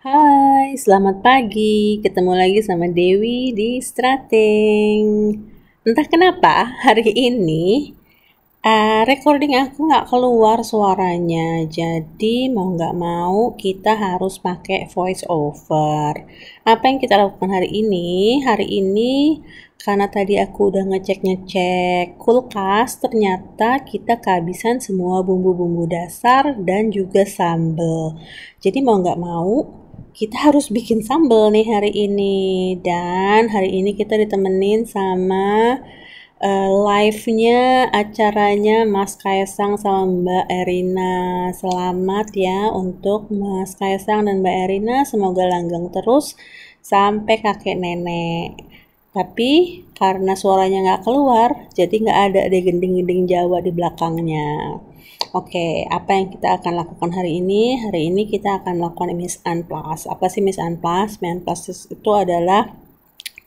Hai, selamat pagi. Ketemu lagi sama Dewi di Strateng. Entah kenapa hari ini recording aku nggak keluar suaranya. Jadi mau nggak mau kita harus pakai voice over. Apa yang kita lakukan hari ini? Hari ini karena tadi aku udah ngecek-ngecek kulkas, ternyata kita kehabisan semua bumbu-bumbu dasar dan juga sambal. Jadi mau nggak mau kita harus bikin sambal nih hari ini. Dan hari ini kita ditemenin sama live-nya acaranya Mas Kaisang sama Mbak Erina. Selamat ya untuk Mas Kaisang dan Mbak Erina, semoga langgeng terus sampai kakek nenek. Tapi karena suaranya nggak keluar, jadi nggak ada deh gending-gending Jawa di belakangnya. Oke, apa yang kita akan lakukan hari ini? Hari ini kita akan melakukan Miss Unplus. Apa sih Miss Unplus? Miss Unplus itu adalah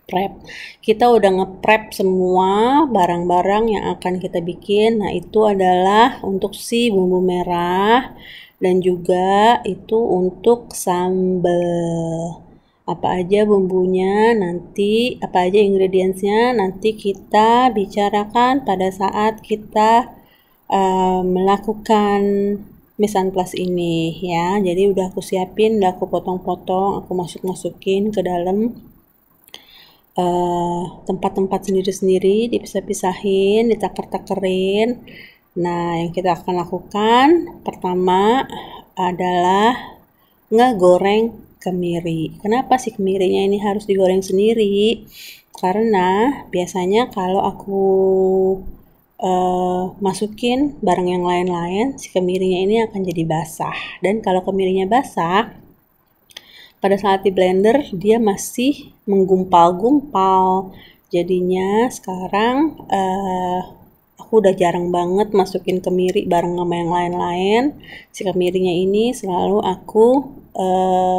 prep. Kita udah nge-prep semua barang-barang yang akan kita bikin. Nah, itu adalah untuk si bumbu merah dan juga itu untuk sambal. Apa aja bumbunya nanti, apa aja ingredientsnya nanti kita bicarakan pada saat kita melakukan Misan Plus ini ya. Jadi udah aku siapin, udah aku potong-potong, aku masukin ke dalam tempat-tempat sendiri-sendiri, dipisah-pisahin, ditaker-takerin. Nah, yang kita akan lakukan pertama adalah ngegoreng kemiri. Kenapa sih kemirinya ini harus digoreng sendiri? Karena biasanya kalau aku masukin barang yang lain-lain, si kemirinya ini akan jadi basah. Dan kalau kemirinya basah, pada saat di blender dia masih menggumpal-gumpal. Jadinya sekarang aku udah jarang banget masukin kemiri bareng sama yang lain-lain. Si kemirinya ini selalu aku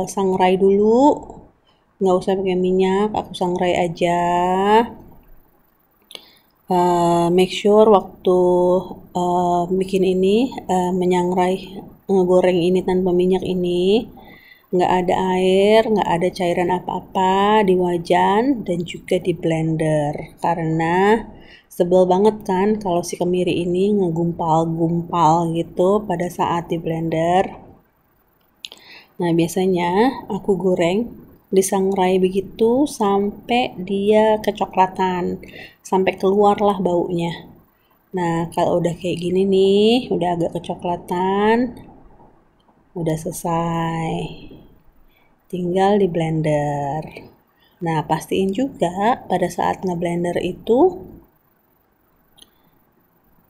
sangrai dulu, nggak usah pakai minyak, aku sangrai aja. Make sure waktu bikin ini menyangrai ngegoreng ini tanpa minyak ini nggak ada air, nggak ada cairan apa-apa di wajan dan juga di blender, karena sebel banget kan kalau si kemiri ini ngegumpal-gumpal gitu pada saat di blender. Nah, biasanya aku goreng disangrai begitu sampai dia kecoklatan, sampai keluarlah baunya. Nah, kalau udah kayak gini nih, udah agak kecoklatan, udah selesai. Tinggal di blender. Nah, pastiin juga pada saat ngeblender itu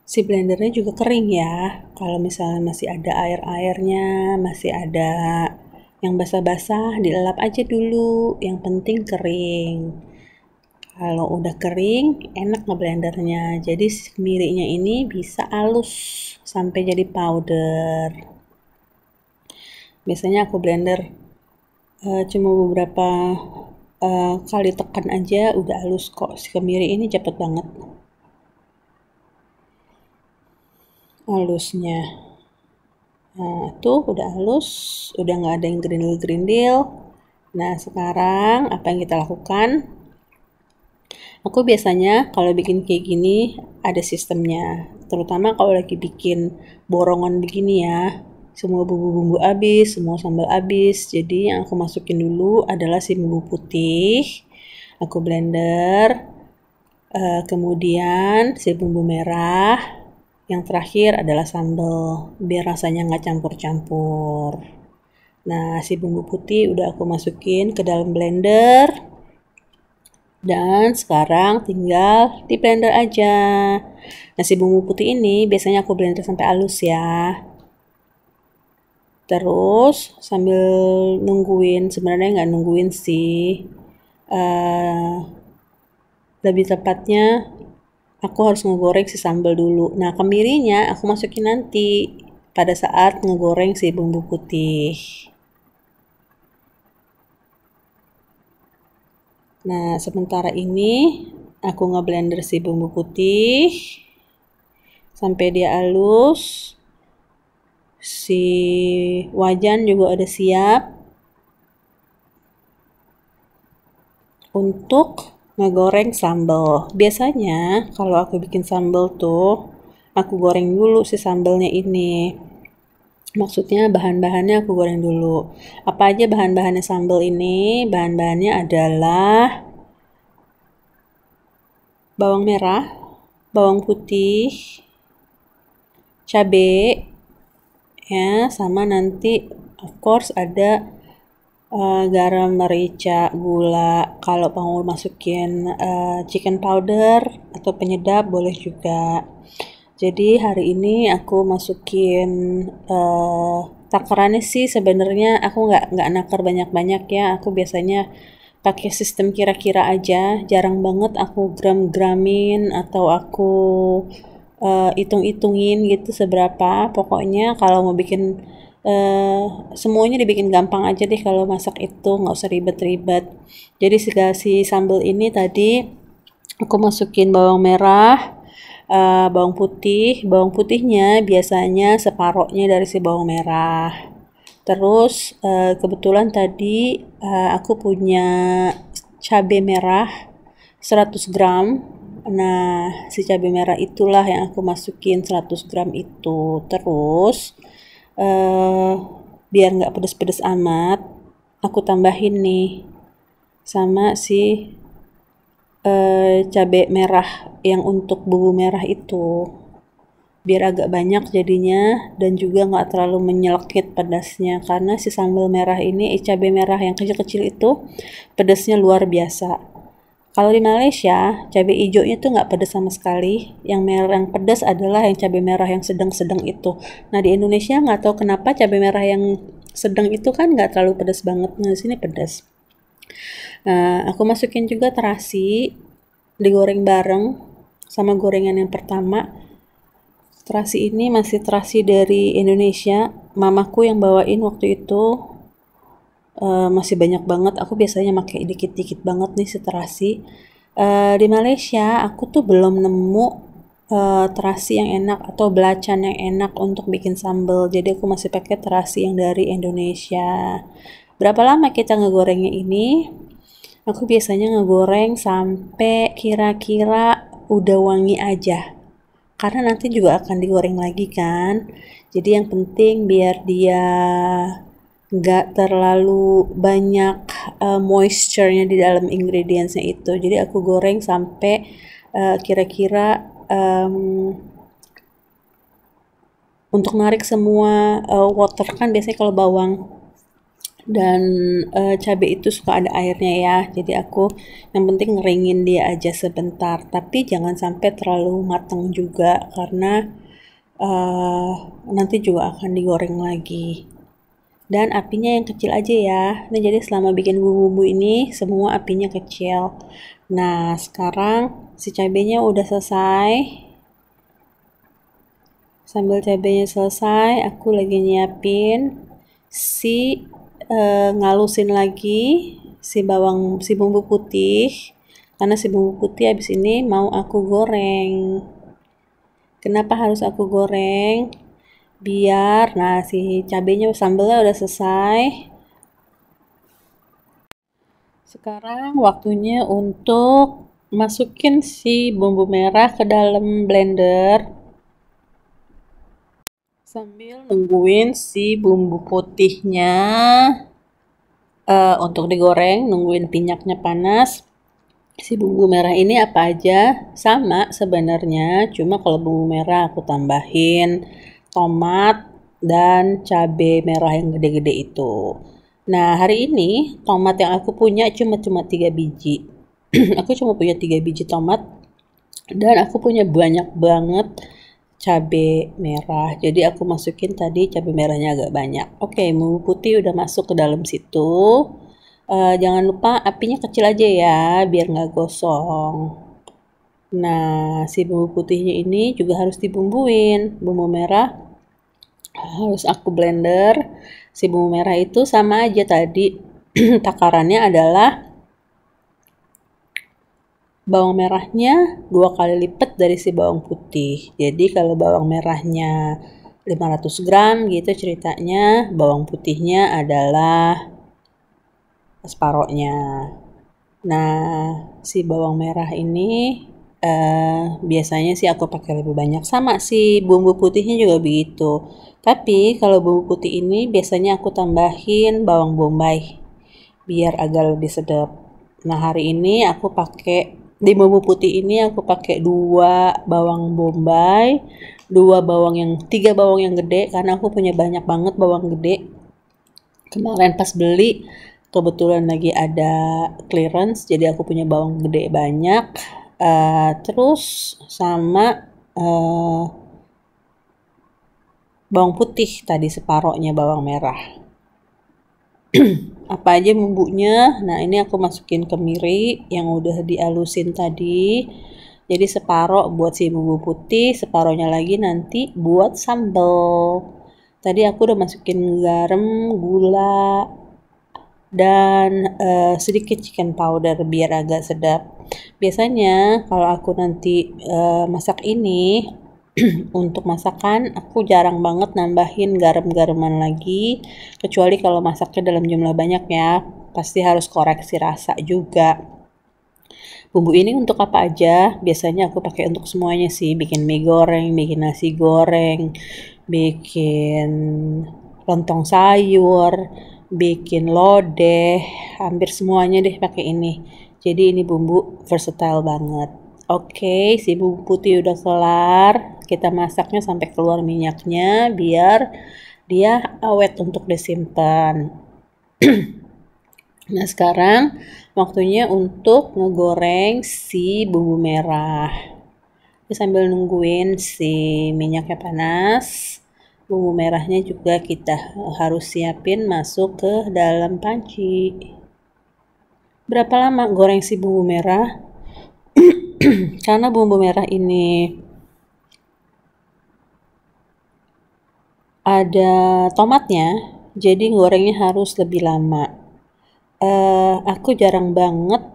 si blendernya juga kering ya. Kalau misalnya masih ada air-airnya, masih ada yang basah-basah, dilelap aja dulu. Yang penting kering. Kalau udah kering, enak ngeblendernya. Jadi si kemirinya ini bisa halus sampai jadi powder. Biasanya aku blender cuma beberapa kali tekan aja udah halus kok. Si kemiri ini cepet banget halusnya. Nah, tuh udah halus, udah nggak ada yang gerindil-gerindil. Nah, sekarang apa yang kita lakukan? Aku biasanya kalau bikin kayak gini ada sistemnya. Terutama kalau lagi bikin borongan begini ya. Semua bumbu-bumbu habis, semua sambal habis. Jadi yang aku masukin dulu adalah si bumbu putih. Aku blender. Kemudian si bumbu merah. Yang terakhir adalah sambal. Biar rasanya nggak campur-campur. Nah, si bumbu putih udah aku masukin ke dalam blender. Dan sekarang tinggal di blender aja. Nah, si bumbu putih ini biasanya aku blender sampai halus ya. Terus sambil nungguin, sebenarnya nggak nungguin sih. Lebih tepatnya aku harus ngegoreng si sambal dulu. Nah, kemirinya aku masukin nanti pada saat ngegoreng si bumbu putih. Nah, sementara ini aku ngeblender si bumbu putih sampai dia halus. Si wajan juga udah siap. untuk ngegoreng sambal. Biasanya kalau aku bikin sambal tuh, aku goreng dulu si sambalnya ini. Maksudnya bahan-bahannya aku goreng dulu. Apa aja bahan-bahannya sambal ini? Bahan-bahannya adalah bawang merah, bawang putih, cabai, ya, sama nanti of course ada garam, merica, gula. Kalau mau masukin chicken powder atau penyedap boleh juga. Jadi hari ini aku masukin takarannya sih sebenarnya aku nggak nakar banyak-banyak ya. Aku biasanya pakai sistem kira-kira aja. Jarang banget aku gram-gramin atau aku hitung-hitungin gitu seberapa. Pokoknya kalau mau bikin semuanya dibikin gampang aja deh kalau masak itu, nggak usah ribet-ribet. Jadi si sambal ini tadi aku masukin bawang merah, bawang putih. Bawang putihnya biasanya separohnya dari si bawang merah. Terus kebetulan tadi aku punya cabai merah 100 gram. Nah, si cabai merah itulah yang aku masukin 100 gram itu. Terus biar nggak pedes-pedes amat, aku tambahin nih sama si cabai merah yang untuk bumbu merah itu, biar agak banyak jadinya dan juga nggak terlalu menyelekit pedasnya, karena si sambal merah ini cabai merah yang kecil-kecil itu pedasnya luar biasa. Kalau di Malaysia cabai hijaunya tuh nggak pedas sama sekali, yang merah yang pedas adalah yang cabai merah yang sedang-sedang itu. Nah di Indonesia nggak tahu kenapa cabai merah yang sedang itu kan nggak terlalu pedas banget, nah di sini pedas. Nah, aku masukin juga terasi, digoreng bareng sama gorengan yang pertama. Terasi ini masih terasi dari Indonesia, mamaku yang bawain waktu itu. Masih banyak banget, aku biasanya pakai dikit-dikit banget nih si terasi. Di Malaysia aku tuh belum nemu terasi yang enak atau belacan yang enak untuk bikin sambal, jadi aku masih pakai terasi yang dari Indonesia. Berapa lama kita ngegorengnya ini? Aku biasanya ngegoreng sampai kira-kira udah wangi aja, karena nanti juga akan digoreng lagi kan. Jadi yang penting biar dia nggak terlalu banyak moisture-nya di dalam ingredients-nya itu. Jadi aku goreng sampai kira-kira untuk narik semua water, kan biasanya kalau bawang dan cabai itu suka ada airnya ya, jadi aku yang penting ngeringin dia aja sebentar, tapi jangan sampai terlalu matang juga karena nanti juga akan digoreng lagi. Dan apinya yang kecil aja ya. Nah, jadi selama bikin bumbu-bumbu ini semua apinya kecil. Nah, sekarang si cabenya udah selesai. Sambil cabenya selesai, aku lagi nyiapin si ngalusin lagi si bumbu putih. Karena si bumbu putih habis ini mau aku goreng. Kenapa harus aku goreng? Biar si cabenya sambalnya udah selesai. Sekarang waktunya untuk masukin si bumbu merah ke dalam blender sambil nungguin si bumbu putihnya untuk digoreng, nungguin minyaknya panas. Si bumbu merah ini apa aja sama sebenarnya, cuma kalau bumbu merah aku tambahin tomat dan cabai merah yang gede-gede itu. Nah, hari ini tomat yang aku punya cuma 3 biji. Aku cuma punya 3 biji tomat dan aku punya banyak banget cabai merah. Jadi aku masukin tadi cabai merahnya agak banyak. Oke, bumbu putih udah masuk ke dalam situ. Jangan lupa apinya kecil aja ya biar nggak gosong. Nah, si bumbu putihnya ini juga harus dibumbuin. Bumbu merah harus aku blender. Si bumbu merah itu sama aja tadi. Takarannya adalah bawang merahnya 2 kali lipat dari si bawang putih. Jadi kalau bawang merahnya 500 gram gitu ceritanya, bawang putihnya adalah separohnya. Nah, si bawang merah ini biasanya sih aku pakai lebih banyak. Sama sih bumbu putihnya juga begitu. Tapi kalau bumbu putih ini biasanya aku tambahin bawang bombay biar agak lebih sedap. Nah, hari ini aku pakai di bumbu putih ini aku pakai 2 bawang bombay, 3 bawang yang gede karena aku punya banyak banget bawang gede. Kemarin pas beli kebetulan lagi ada clearance jadi aku punya bawang gede banyak. Terus sama uh, bawang putih tadi separohnya bawang merah. Apa aja bumbunya? Nah, ini aku masukin kemiri yang udah dialusin tadi. Jadi separoh buat si bumbu putih, separohnya lagi nanti buat sambal. Tadi aku udah masukin garam, gula, dan sedikit chicken powder biar agak sedap. Biasanya kalau aku nanti masak ini untuk masakan aku jarang banget nambahin garam-garaman lagi, kecuali kalau masaknya dalam jumlah banyak ya, pasti harus koreksi rasa juga. Bumbu ini untuk apa aja? Biasanya aku pakai untuk semuanya sih, bikin mie goreng, bikin nasi goreng, bikin lontong sayur, bikin lodeh, hampir semuanya deh pakai ini. Jadi ini bumbu versatile banget. Oke, si bumbu putih udah kelar, kita masaknya sampai keluar minyaknya biar dia awet untuk disimpan. Nah, sekarang waktunya untuk ngegoreng si bumbu merah. Sambil nungguin si minyaknya panas, bumbu merahnya juga kita harus siapin masuk ke dalam panci. Berapa lama goreng si bumbu merah? Karena bumbu merah ini ada tomatnya, jadi gorengnya harus lebih lama. Aku jarang banget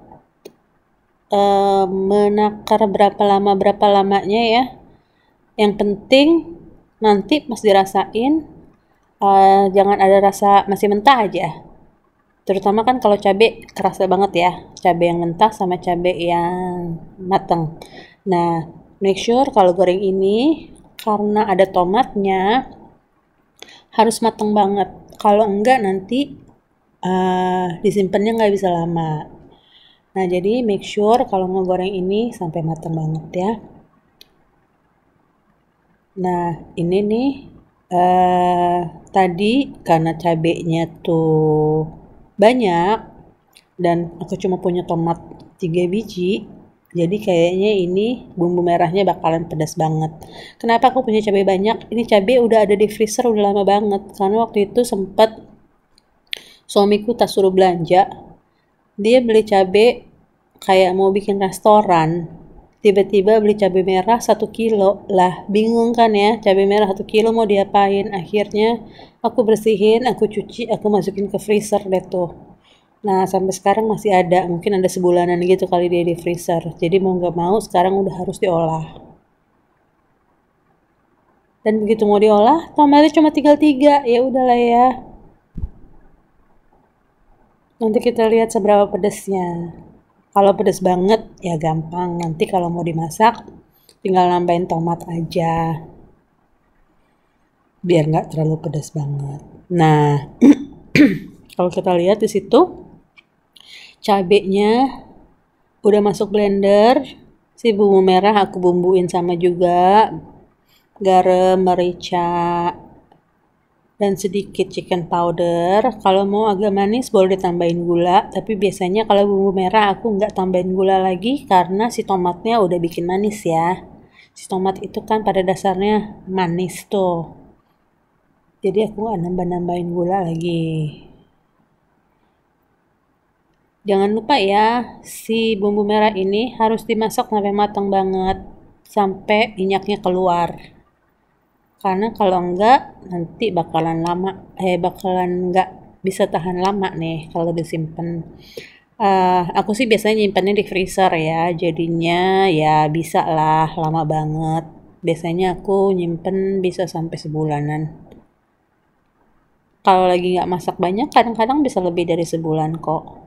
menakar berapa lamanya ya. Yang penting nanti pas dirasain jangan ada rasa masih mentah aja. Terutama kan kalau cabai kerasa banget ya, cabai yang mentah sama cabai yang matang. Nah, make sure kalau goreng ini karena ada tomatnya harus matang banget. Kalau enggak nanti disimpannya nggak bisa lama. Nah, jadi make sure kalau ngegoreng ini sampai matang banget ya. Nah, ini nih tadi karena cabenya tuh banyak dan aku cuma punya tomat 3 biji, jadi kayaknya ini bumbu merahnya bakalan pedas banget. Kenapa aku punya cabai banyak? Ini cabai udah ada di freezer udah lama banget karena waktu itu sempat suamiku tak suruh belanja. Dia beli cabai kayak mau bikin restoran, tiba-tiba beli cabai merah 1 kilo. Lah bingung kan ya, cabai merah 1 kilo mau diapain? Akhirnya aku bersihin, aku cuci, aku masukin ke freezer deh tuh. Nah, sampai sekarang masih ada, mungkin ada sebulanan gitu kali dia di freezer. Jadi mau nggak mau sekarang udah harus diolah. Dan begitu mau diolah, tomatnya cuma tinggal 3, ya udahlah ya. Nanti kita lihat seberapa pedesnya. Kalau pedes banget ya gampang, nanti kalau mau dimasak tinggal nambahin tomat aja. Biar nggak terlalu pedas banget. Nah, kalau kita lihat di situ cabenya udah masuk blender, si bumbu merah aku bumbuin sama juga garam, merica, dan sedikit chicken powder. Kalau mau agak manis boleh ditambahin gula, tapi biasanya kalau bumbu merah aku nggak tambahin gula lagi karena si tomatnya udah bikin manis ya. Si tomat itu kan pada dasarnya manis tuh, jadi aku nggak nambah-nambahin gula lagi. Jangan lupa ya, si bumbu merah ini harus dimasak sampai matang banget, sampai minyaknya keluar. Karena kalau enggak nanti bakalan nggak bisa tahan lama nih kalau disimpan. Aku sih biasanya nyimpannya di freezer ya, jadinya ya bisa lah lama banget. Biasanya aku nyimpen bisa sampai sebulanan. Kalau lagi nggak masak banyak, kadang-kadang bisa lebih dari sebulan kok.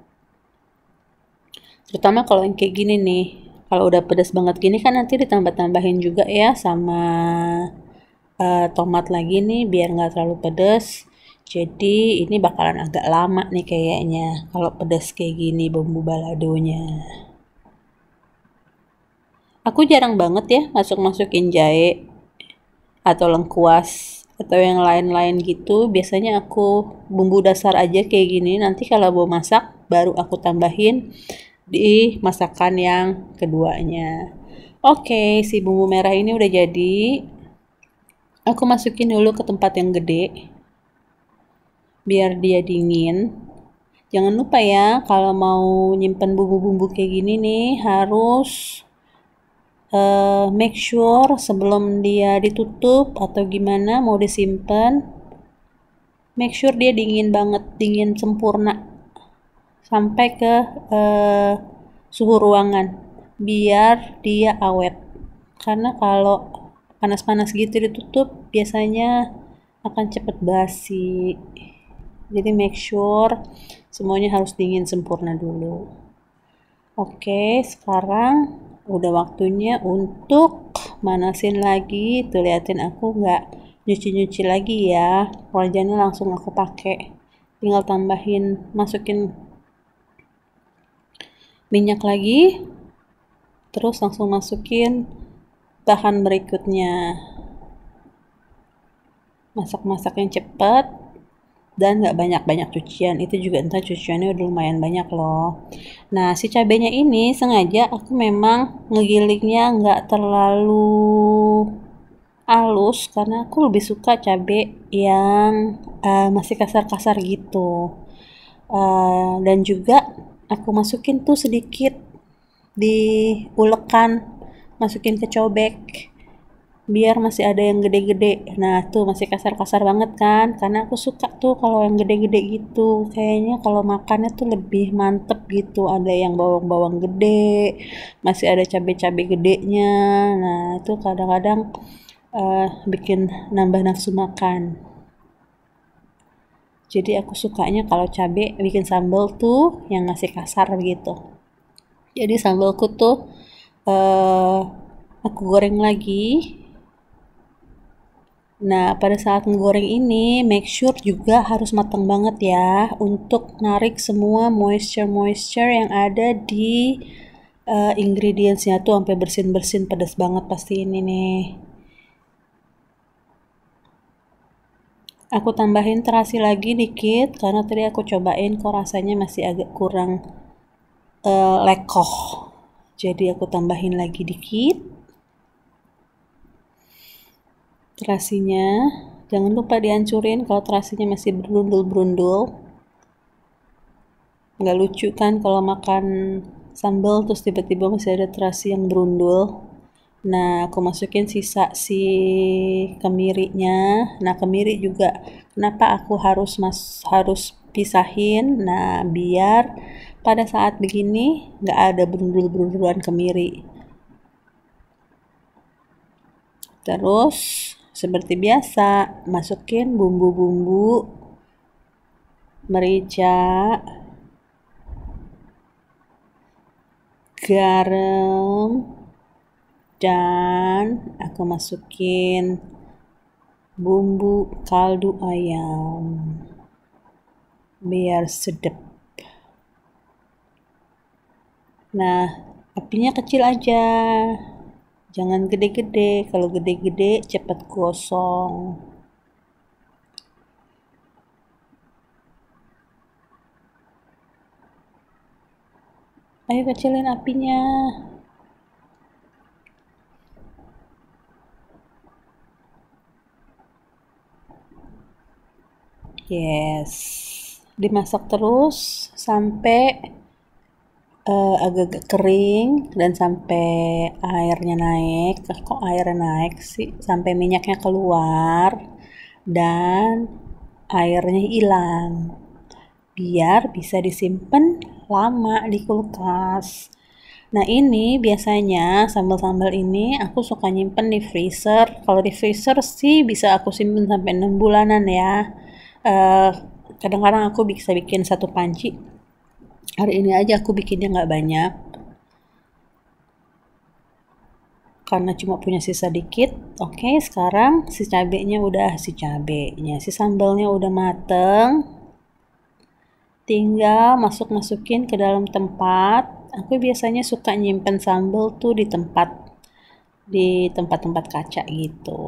Terutama kalau yang kayak gini nih. Kalau udah pedas banget gini kan nanti ditambah-tambahin juga ya sama tomat lagi nih biar nggak terlalu pedas. Jadi ini bakalan agak lama nih kayaknya kalau pedas kayak gini bumbu baladonya. Aku jarang banget ya masuk-masukin jahe atau lengkuas atau yang lain-lain gitu. Biasanya aku bumbu dasar aja kayak gini. Nanti kalau mau masak baru aku tambahin di masakan yang keduanya. Oke, si bumbu merah ini udah jadi. Aku masukin dulu ke tempat yang gede biar dia dingin. Jangan lupa ya kalau mau nyimpen bumbu-bumbu kayak gini nih harus make sure sebelum dia ditutup atau gimana mau disimpan, make sure dia dingin banget, dingin sempurna sampai ke suhu ruangan biar dia awet. Karena kalau panas-panas gitu ditutup biasanya akan cepet basi. Jadi make sure semuanya harus dingin sempurna dulu. Oke, sekarang udah waktunya untuk manasin lagi. Tuh liatin aku nggak nyuci-nyuci lagi ya. Wajannya langsung aku pakai. Tinggal tambahin, masukin minyak lagi. Terus langsung masukin bahan berikutnya. Masak-masak yang cepat dan nggak banyak-banyak cucian. Itu juga entah cuciannya udah lumayan banyak loh. Nah, si cabenya ini sengaja aku memang ngegilingnya nggak terlalu halus karena aku lebih suka cabe yang masih kasar-kasar gitu. Dan juga aku masukin tuh sedikit diulekan, masukin ke cobek biar masih ada yang gede-gede. Nah tuh masih kasar-kasar banget kan, karena aku suka tuh kalau yang gede-gede gitu. Kayaknya kalau makannya tuh lebih mantep gitu, ada yang bawang-bawang gede, masih ada cabai-cabai gedenya. Nah itu kadang-kadang bikin nambah nafsu makan. Jadi aku sukanya kalau cabai bikin sambal tuh yang masih kasar gitu. Jadi sambalku tuh aku goreng lagi. Nah, pada saat menggoreng ini, make sure juga harus matang banget ya untuk narik semua moisture-moisture yang ada di ingredientsnya tuh sampai bersin-bersin, pedas banget pasti ini nih. Aku tambahin terasi lagi dikit karena tadi aku cobain kok rasanya masih agak kurang lekoh. Jadi aku tambahin lagi dikit. Terasinya jangan lupa dihancurin kalau terasinya masih berundul-berundul. Nggak lucu kan kalau makan sambal terus tiba-tiba masih ada terasi yang berundul. Nah aku masukin sisa si kemirinya. Nah kemiri juga kenapa aku harus pisahin, nah biar pada saat begini nggak ada berundul-berundulan kemiri. Terus seperti biasa masukin bumbu-bumbu merica, garam, dan aku masukin bumbu kaldu ayam biar sedap. Nah apinya kecil aja, jangan gede-gede, kalau gede-gede cepat gosong. Ayo kecilin apinya. Yes, dimasak terus sampai agak-agak kering dan sampai airnya naik. Kok airnya naik sih? Sampai minyaknya keluar dan airnya hilang. Biar bisa disimpan lama di kulkas. Nah ini biasanya sambal-sambal ini aku suka nyimpen di freezer. Kalau di freezer sih bisa aku simpen sampai 6 bulanan ya. Kadang-kadang aku bisa bikin satu panci Hari ini aja aku bikinnya nggak banyak, karena cuma punya sisa dikit. Oke, sekarang si sambalnya udah mateng. Tinggal masukin ke dalam tempat. Aku biasanya suka nyimpen sambal tuh di tempat-tempat kaca gitu.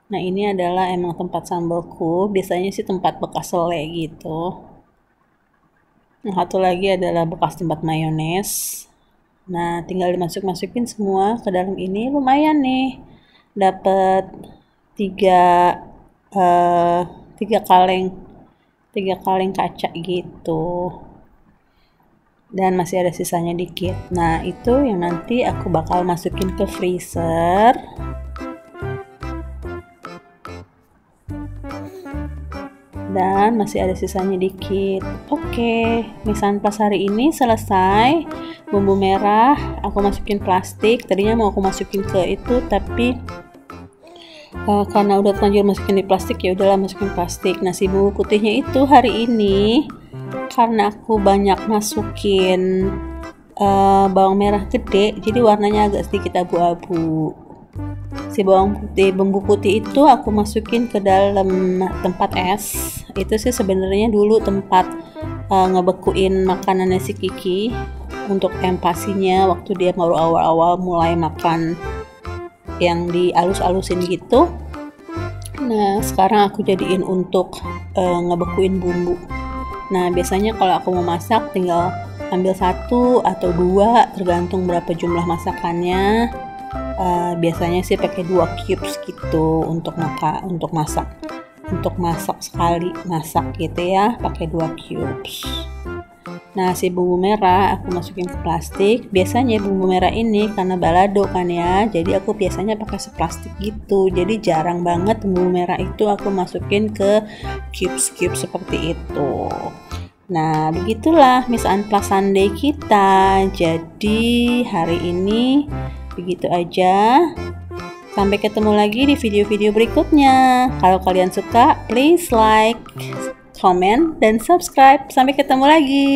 Nah, ini adalah emang tempat sambalku. Biasanya sih tempat bekas sele gitu. Nah, satu lagi adalah bekas tempat mayones. Nah, tinggal masukin semua ke dalam ini. Lumayan nih, dapat tiga eh, tiga kaleng kaca gitu. Dan masih ada sisanya dikit. Nah, itu yang nanti aku bakal masukin ke freezer. Dan masih ada sisanya dikit. Oke, misan pas hari ini selesai. Bumbu merah aku masukin plastik. Tadinya mau aku masukin ke itu, tapi karena udah terlanjur masukin di plastik, ya udahlah masukin plastik. Nasi bumbu putihnya itu hari ini karena aku banyak masukin bawang merah gede, jadi warnanya agak sedikit abu-abu. Si bumbu putih itu aku masukin ke dalam tempat es. Itu sih sebenarnya dulu tempat ngebekuin makanannya si Kiki untuk empasinya waktu dia baru awal-awal mulai makan yang dialus-alusin gitu. Nah, sekarang aku jadiin untuk ngebekuin bumbu. Nah, biasanya kalau aku mau masak tinggal ambil 1 atau 2 tergantung berapa jumlah masakannya. Biasanya sih pakai 2 cubes gitu untuk masak sekali masak gitu ya, pakai 2 cubes. Nah, si bumbu merah aku masukin ke plastik. Biasanya bumbu merah ini karena balado kan ya, jadi aku biasanya pakai seplastik gitu. Jadi jarang banget bumbu merah itu aku masukin ke cubes seperti itu. Nah, begitulah Miss Unplus Sunday kita. Jadi hari ini begitu aja. Sampai ketemu lagi di video-video berikutnya. Kalau kalian suka, please like, comment, dan subscribe. Sampai ketemu lagi.